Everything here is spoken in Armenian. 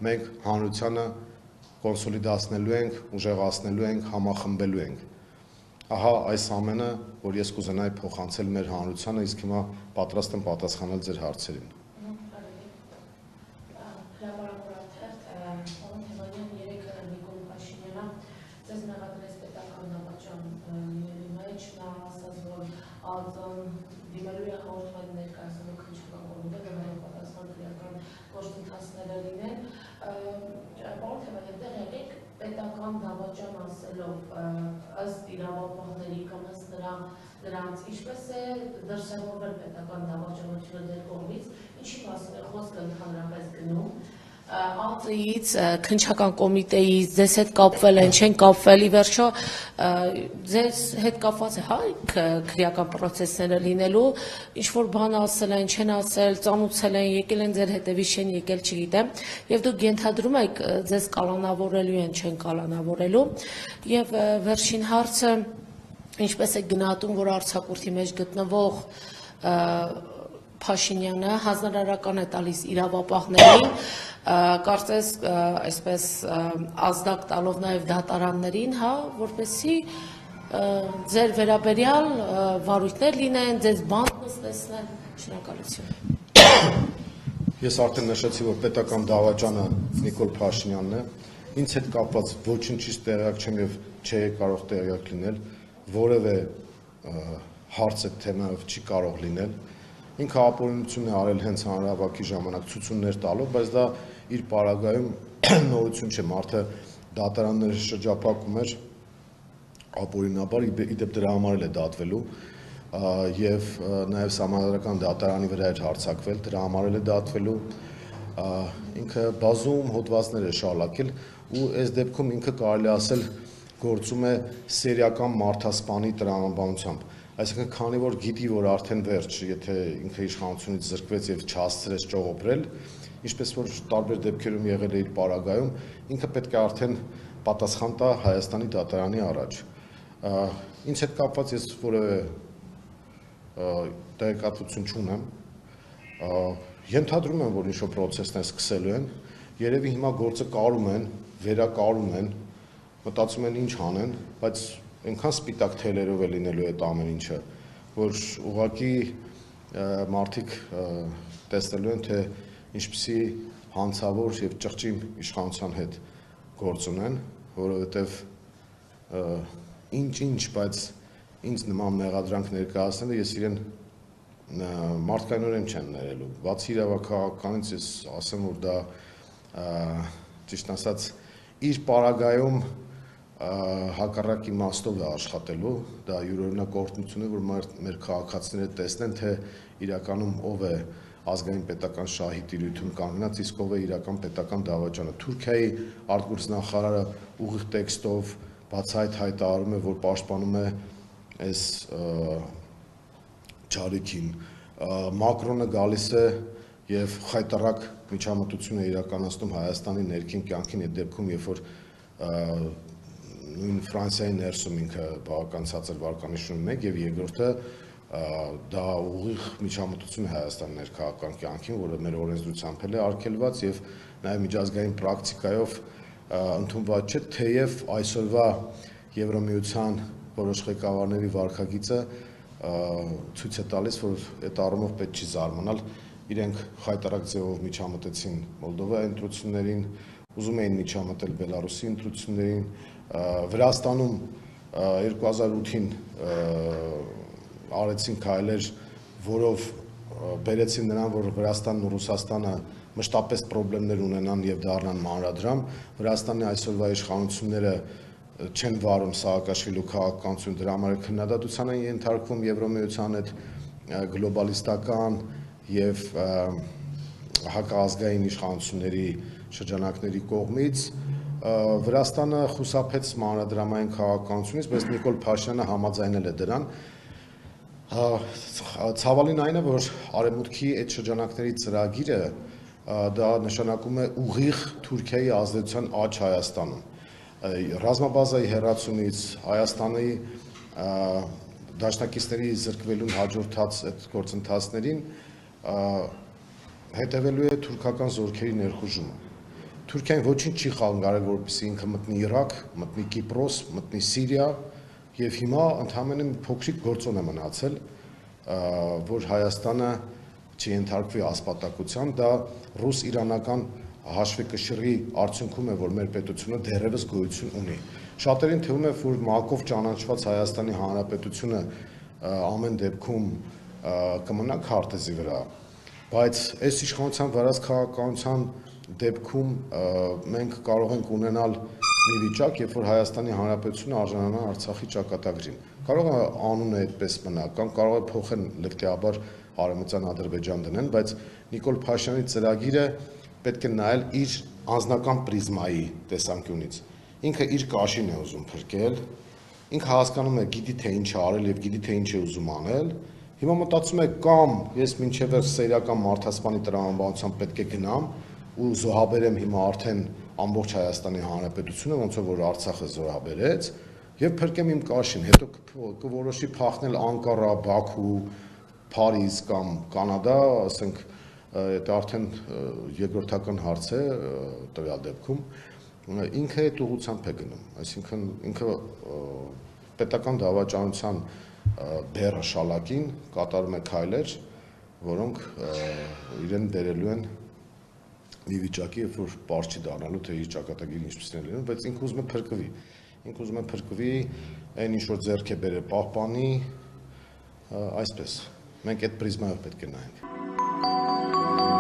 Մենք հանրությանը կոնսոլիդացնելու ենք, ուժեղացնելու ենք, համախմբելու ենք։ Ահա այս ամենը, որ ես կուզենայի փոխանցել մեր հանրությանը, իսկ հիմա պատրաստ եմ պատասխանել ձեր հարցերին։ Դիմելու է հաղորդման ներկայացնող քննչական կոմիտե, պատասխան քրեական գործընթացները լինեն։ Պարոն Թևանյան, դեռ եկեք պետական դավաճան ասելով ըստ իրավապահների կամ ըստ նրանց, ինչպես է դրսևորվել պետական դավաճանությունը ձեր կողմից, ինչի մասին է խոսքը ընդհանրապես գնում։ ԱՏ-ից, քննչական կոմիտեից, ձեզ հետ կապվել են, չեն կապվել, ի վերջո ձեզ հետ կապված է, հա, քրեական պրոցեսները լինելու, ինչ-որ բան ասել են, չեն ասել, ծանուցել են, եկել են ձեր հետևից, չեն եկել, չգիտեմ, և դուք ենթադրում եք, ձեզ կալանավորելու են, չեն կալանավորելու, և վերջին հարցը, ինչպես է գնահատում, որ արձակուրդի մեջ գտնվող Փաշինյանը հանձնարարական է տալիս իրավապահներին, կարծես այսպես ազդակ տալով նաև դատարաններին, հա, որպեսզի ձեր վերաբերյալ վարույթներ լինեն, ձեզ բանտ նստեցնեն, շնորհակալություն։ Ես արդեն նշեցի, որ պետական դավաճանը Նիկոլ Փաշինյանն է, ինձ հետ կապված ոչինչից տեղյակ չեմ և չէի կարող տեղյակ լինել, որևէ հարց այդ թեմայով չի կարող լինել։ Ինքը ապօրինություն է արել հենց հանրահավաքի ժամանակ ցույցումներ տալով, բայց դա իր պարագայում նորություն չէ, մարդը դատարանները շրջափակում էր ապօրինաբար, իդեպ դրա համար էլ է դատվելու և նաև սահմանադրական դատարանի վրա էր հարձակվել, դրա համար էլ է դատվելու, ինքը բազում հոդվածներ է շարունակել ու այս դեպքում ինքը կարելի ասել գործում է սերիական մարդասպանի տրամաբանությամբ։ Այսինքն, քանի որ գիտի, որ արդեն վերջ, եթե ինքը իշխանությունից զրկվեց և չհասցրեց ճողոպրել, ինչպես որ տարբեր դեպքերում եղել է իր պարագայում, ինքը պետք է արդեն պատասխան տա Հայաստանի դատարանի առաջ։ Ինձ հետ կապված ես որևէ տեղեկատվություն չունեմ, ենթադրում եմ, որ ինչ-որ պրոցեսներ սկսելու են, երևի հիմա գործը կարում են, վերակարում են, մտածում են ինչ անեն, բայց այնքան սպիտակ թելերով է լինելու այդ ամեն ինչը, որ ուղղակի մարդիկ տեսնելու են, թե ինչպիսի հանցավոր և ճղճիմ իշխանության հետ գործ ունեն, որովհետև ինչ-ինչ, բայց ինձ նման մեղադրանք ներկայացնելը ես իրեն մարդկայնորեն չեմ ներելու։ Բացի իրավաքաղաքականից ես ասեմ, որ դա ճիշտ ասած իր պարագայում հակառակ իմաստով է աշխատելու, դա յուրօրինակ օրհնություն է, որ մեր քաղաքացիները տեսնեն, թե իրականում ով է ազգային պետական շահի տիրույթում կանգնած, իսկ ով է իրական պետական դավաճանը։ Թուրքիայի արտգործնախարարը ուղիղ տեքստով բացահայտ հայտարարում է, որ պաշտպանում է այս չարիքին։ Մակրոնը գալիս է և խայտառակ միջամտություն է իրականացնում Հայաստանի ներքին կյանքին, այդ դեպքում, երբ որ նույն Ֆրանսիայի ներսում ինքը բավական ցածր վարկանիշ ունի 1 և երկրորդը դա ուղիղ միջամտություն է Հայաստանի ներքաղաքական կյանքին, որը մեր օրենսդրությամբ էլ է արգելված և նաև միջազգային պրակտիկայով ընդունված չէ, թեև այսօրվա Եվրամիության որոշ ղեկավարների վարքագիծը ցույց է տալիս, որ այդ առումով պետք չի զարմանալ, իրենք խայտառակ ձևով միջամտեցին Մոլդովայի ընտրություններին, ուզում էին միջամտել Բելարուսի ընտրություններին, Վրաստանում 2008-ին արեցին քայլեր, որով բերեցին նրան, որ Վրաստանն ու Ռուսաստանը մշտապես պրոբլեմներ ունենան և դառնան մանրադրամ, Վրաստանի այսօրվա իշխանությունները չեն վարում Սաակաշվիլու քաղաքականություն, դրա համար քննադատության են ենթարկվում Եվրամիության հետ գլոբալիստական և հակազգային իշխանությունների շրջանակների կողմից, Վրաստանը խուսափեց մանրադրամային քաղաքականությունից, բայց Նիկոլ Փաշինյանը համաձայնել է դրան։ Ցավալին այն է, որ Արևմուտքի այդ շրջանակների ծրագիրը դա նշանակում է ուղիղ Թուրքիայի ազդեցության աճ Հայաստանում։ Ռազմաբազայի հեռացումից Հայաստանի դաշնակիցների զրկվելուն հաջորդած այդ գործընթացներին հետևելու է թուրքական զորքերի ներխուժումը։ Թուրքիան ոչինչ չի խանգարել, որպեսզի ինքը մտնի Իրաք, մտնի Կիպրոս, մտնի Սիրիա, եւ հիմա ընդհանրապես մի փոքրիկ գործոն է մնացել, որ Հայաստանը չենթարկվի ասպատակության, դա ռուս-իրանական հաշվեկշռի արդյունքում է, որ մեր պետությունը դեռևս գոյություն ունի։ Շատերին թվում է, որ մակով ճանաչված Հայաստանի Հանրապետությունը ամեն դեպքում կմնա քարտեզի վրա, բայց այս իշխանության վարած քաղաքականության դեպքում մենք կարող ենք ունենալ մի վիճակ, երբ որ Հայաստանի Հանրապետությունը արժանանա Արցախի ճակատագրին։ Կարող է անունը այդպես մնա, կամ կարող է փոխեն լկտիաբար Արևմտյան Ադրբեջան դնեն, բայց Նիկոլ Փաշինյանի ծրագիրը պետք է նայել իր անձնական պրիզմայի տեսանկյունից։ Ինքը իր կաշին է ուզում փրկել, ինքը հասկանում է, գիտի թե ինչ է արել եւ գիտի թե ինչ է ուզում անել։ Հիմա մտածում է կամ ես մինչև սերիական մարդասպանի տրամաբանությամբ պետք է գնամ ու զոհաբերեմ հիմա արդեն ամբողջ Հայաստանի Հանրապետությունը, ոնց որ Արցախը զոհաբերեց, եւ փրկեմ իմ կաշին, հետո կորոշի փախնել Անկարա, Բաքու, Փարիզ կամ Կանադա, ասենք, դա արդեն երկրորդական հարց է տվյալ դեպքում, ինքը այդ ուղղությամբ է գնում, այսինքն ինքը պետական դավաճանության բեռը շալակին կատարում է քայլեր, որոնք իրեն բերելու են մի վիճակի, երբ որ պարզ չի դառնալու, թե իր ճակատագիրը ինչպիսին է լինում, բայց ինքը ուզում է փրկվի, այն ինչ որ ձեռք է բերել պահպանի, այսպես, մենք այդ պրիզմայով պետք է նայենք։